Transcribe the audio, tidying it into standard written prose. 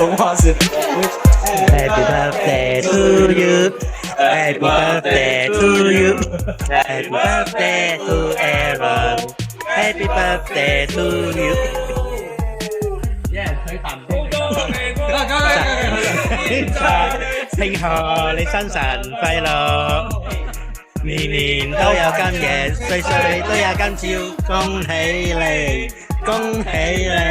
通话先。Happy birthday to you. Happy birthday to you. Happy birthday to Aaron. Happy birthday to you. 慶賀你生辰快樂，年年都有今日，歲歲都有今朝，恭喜你，恭喜你。